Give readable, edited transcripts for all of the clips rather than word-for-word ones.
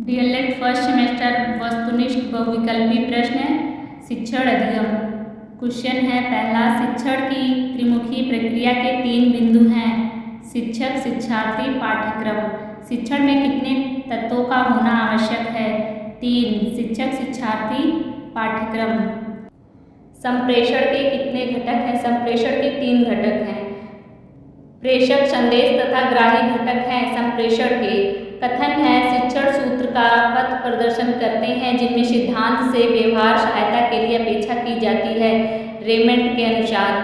DElEd first semester वस्तुनिष्ठ बहुविकल्पी प्रश्न शिक्षण अधिगम। क्वेश्चन है पहला, शिक्षण की त्रिमुखी प्रक्रिया के 3 बिंदु हैं। शिक्षक, शिक्षार्थी, पाठ्यक्रम। शिक्षण में कितने तत्वों का होना आवश्यक है? 3। शिक्षक, शिक्षार्थी, पाठ्यक्रम। संप्रेषण के कितने घटक हैं? संप्रेषण के 3 घटक हैं। प्रेषक, संदेश तथा ग्राही घटक हैं संप्रेषण के। कथन है शिक्षण सूत्र का पथ प्रदर्शन करते हैं जिनमें सिद्धांत से व्यवहार सहायता के लिए अपेक्षा की जाती है रेमंड के अनुसार।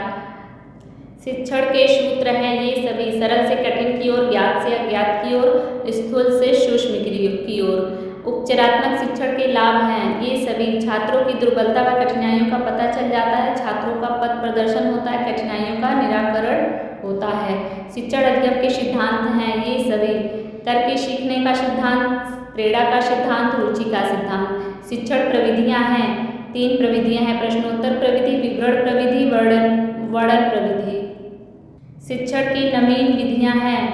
शिक्षण के सूत्र हैं ये सभी सरल से कठिन की ओर, ज्ञात से अज्ञात की ओर, स्थूल से सूक्ष्म की ओर। उपचारात्मक शिक्षण के लाभ हैं ये सभी। छात्रों की दुर्बलता व कठिनाइयों का पता चल जाता है, छात्रों का पथ प्रदर्शन होता है, कठिनाइयों का निराकरण होता है। शिक्षण अधिगम के सिद्धांत हैं ये सभी। करके सीखने का सिद्धांत, प्रेरणा का सिद्धांत, रुचि का सिद्धांत। शिक्षण प्रविधियां हैं 3 प्रविधियां हैं, प्रश्नोत्तर प्रविधि, विवरण प्रविधि, वर्णन प्रविधि। शिक्षण की नवीन विधियां हैं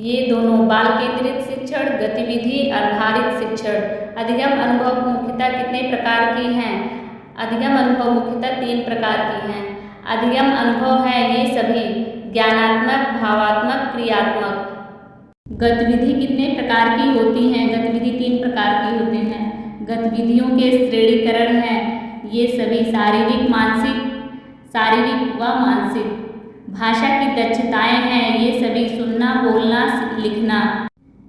ये दोनों, बाल केंद्रित शिक्षण, गतिविधि आधारित शिक्षण। अधिगम अनुभव मुख्यतः कितने प्रकार की हैं? अधिगम अनुभव मुख्यतः 3 प्रकार की हैं। अधिगम अनुभव है ये सभी, ज्ञानात्मक, भावात्मक, क्रियात्मक। गतिविधि कितने प्रकार की होती हैं? गतिविधि 3 प्रकार की होती हैं। गतिविधियों के श्रेणीकरण हैं ये सभी, शारीरिक व मानसिक। भाषा की दक्षताएं हैं ये सभी, सुनना, बोलना, लिखना।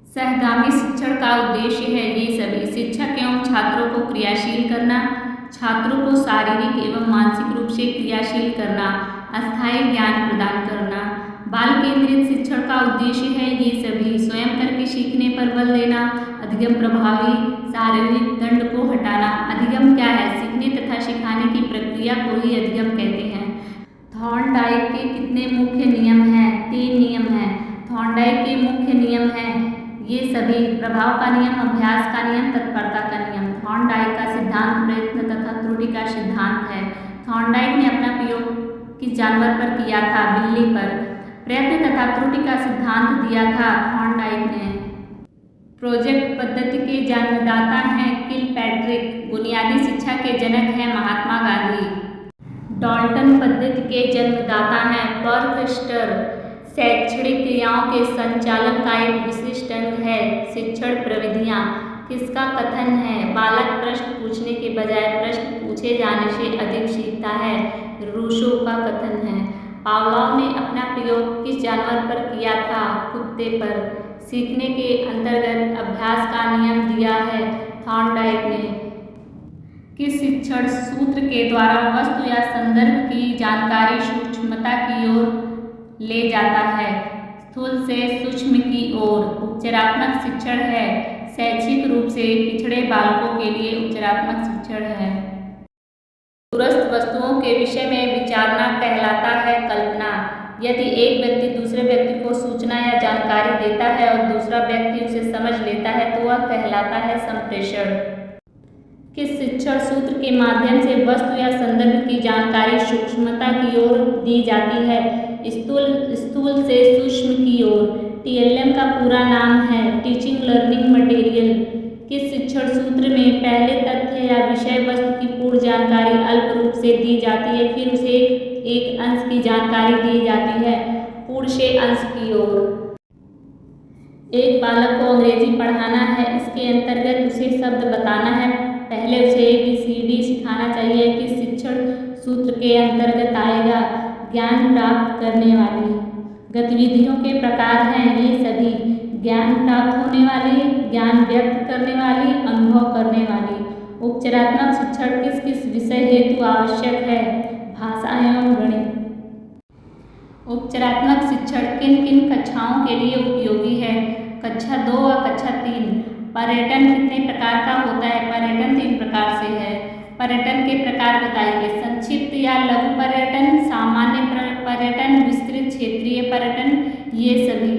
सहगामी शिक्षण का उद्देश्य है ये सभी, शिक्षक एवं छात्रों को क्रियाशील करना, छात्रों को शारीरिक एवं मानसिक रूप से क्रियाशील करना, अस्थायी ज्ञान प्रदान करना। बाल केंद्रित शिक्षण का उद्देश्य है ये सभी, स्वयं करके सीखने पर बल देना, अधिगम प्रभावी शारीरिक दंड को हटाना। अधिगम क्या है? सीखने तथा सिखाने की प्रक्रिया को ही अधिगम कहते हैं। थॉर्नडाइक के कितने मुख्य नियम हैं? 3 नियम हैं। थॉर्नडाइक के मुख्य नियम हैं ये सभी, प्रभाव का नियम, अभ्यास का नियम, तत्परता का नियम। थॉर्नडाइक का सिद्धांत प्रयत्न तथा त्रुटि का सिद्धांत है। थॉर्नडाइक ने अपना प्रयोग किस जानवर पर किया था? बिल्ली पर। प्रयत्न तथा त्रुटि का सिद्धांत दिया था थॉर्नडाइक ने। प्रोजेक्ट पद्धति के जन्मदाता हैं किलपैट्रिक। बुनियादी शिक्षा के जनक हैं महात्मा गांधी। डाल्टन पद्धति के जन्मदाता हैं पर्कस्टर। शैक्षणिक क्रियाओं के संचालन का एक विशिष्ट अंग है शिक्षण प्रविधियां। किसका कथन है? बालक प्रश्न पूछने के बजाय प्रश्न पूछे जाने से अधिक सीखता है, रूसो का कथन है। पावलोव ने अपना प्रयोग किस जानवर पर किया था? कुत्ते पर। सीखने के अंतर्गत अभ्यास का नियम दिया है थॉर्नडाइक ने। किस शिक्षण सूत्र के द्वारा वस्तु या संदर्भ की जानकारी सूक्ष्मता की ओर ले जाता है, स्थूल से सूक्ष्म की ओर? उपचारात्मक शिक्षण है। शैक्षिक रूप से पिछड़े बालकों के लिए उपचारात्मक शिक्षण है। दूरस्थ वस्तुओं के विषय में विचारना कहलाता है कल्पना। यदि एक व्यक्ति दूसरे व्यक्ति को सूचना या जानकारी देता है और दूसरा व्यक्ति उसे समझ लेता है तो वह कहलाता है संप्रेषण। किस शिक्षण सूत्र के माध्यम से वस्तु या संदर्भ की जानकारी सूक्ष्मता की ओर दी जाती है? स्थूल से सूक्ष्म की ओर। टीएलएम का पूरा नाम है टीचिंग लर्निंग मटेरियल। किस शिक्षण सूत्र में पहले तथ्य या विषय वस्तु की पूर्ण जानकारी अल्प रूप से दी जाती है, फिर उसे एक अंश की जानकारी दी जाती है पूर्ण से अंश की ओर? एक बालक को अंग्रेजी पढ़ाना है, इसके अंतर्गत उसे शब्द बताना है, पहले उसे ABCD सिखाना चाहिए। किस शिक्षण सूत्र के अंतर्गत आएगा? ज्ञान प्राप्त करने वाली। गतिविधियों के प्रकार हैं ये सभी, ज्ञान प्राप्त होने वाली, ज्ञान व्यक्त करने वाली, अनुभव करने वाली। उपचारात्मक शिक्षण किस किस विषय हेतु आवश्यक है? भाषा एवं गणित। उपचारात्मक शिक्षण किन किन कक्षाओं के लिए उपयोगी है? कक्षा 2 व कक्षा 3। पर्यटन कितने प्रकार का होता है? पर्यटन 3 प्रकार से है। पर्यटन के प्रकार बताइए। संक्षिप्त या लघु पर्यटन, सामान्य पर्यटन, विस्तृत क्षेत्रीय पर्यटन, ये सभी।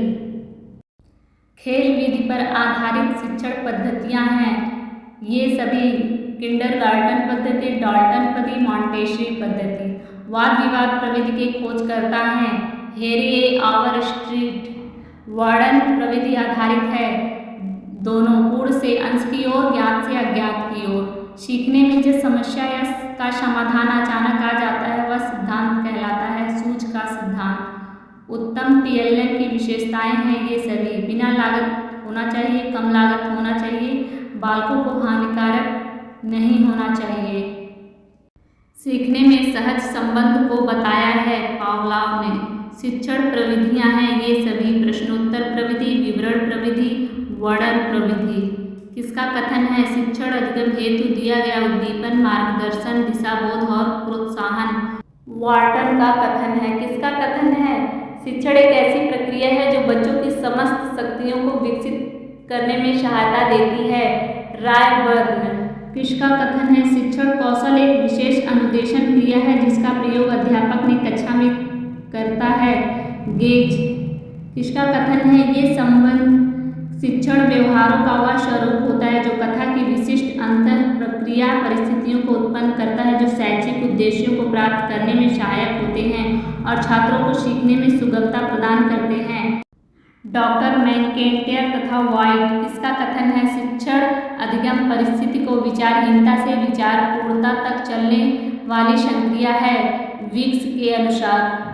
खेल विधि पर आधारित शिक्षण पद्धतियां हैं ये सभी, किंडरगार्टन पद्धति, डाल्टन पद्धति, मॉन्टेसरी पद्धति। वाद विवाद प्रविधि के खोजकर्ता हैं हेरी ए. ऑवरस्ट्रीट। वर्णन प्रविधि आधारित है दोनों, पूर्ण से अंश की ओर, ज्ञात से अज्ञात की ओर। सीखने में जिस समस्या या का समाधान अचानक आ जाता है वह सिद्धांत कहलाता है, सूझ का सिद्धांत। उत्तम पीएलएम की विशेषताएं हैं ये सभी: बिना लागत होना चाहिए, कम लागत होना चाहिए, बालकों को हानिकारक नहीं होना चाहिए। सीखने में सहज संबंध को बताया है पावलोव ने। शिक्षण प्रविधियां हैं ये सभी: प्रश्नोत्तर प्रविधि, विवरण प्रविधि, वर्णन प्रविधि। किसका कथन है? शिक्षण अधिगम हेतु दिया गया उद्दीपन, मार्गदर्शन, दिशाबोध और प्रोत्साहन। वार्टन का कथन है। किसका कथन है? शिक्षण एक ऐसी प्रक्रिया है जो बच्चों की समस्त शक्तियों को विकसित करने में सहायता देती है। रायबर्न। किसका कथन है? शिक्षण कौशल एक विशेष अनुदेशन क्रिया है जिसका प्रयोग अध्यापक ने कक्षा में करता है। गेज। किसका कथन है? ये संबंध शिक्षण व्यवहारों का वह स्वरूप होता है जो कथा की विशिष्ट अंतर प्रक्रिया परिस्थितियों को उत्पन्न करता है जो शैक्षिक उद्देश्यों को प्राप्त करने में सहायक होते हैं और छात्रों को सीखने में सुगमता प्रदान करते हैं। डॉक्टर मैकइंटायर तथा व्हाइट। किसका कथन है? शिक्षण अधिगम परिस्थिति को विचारहीनता से विचारपूर्णता तक चलने वाली संक्रिया है, विक्स के अनुसार।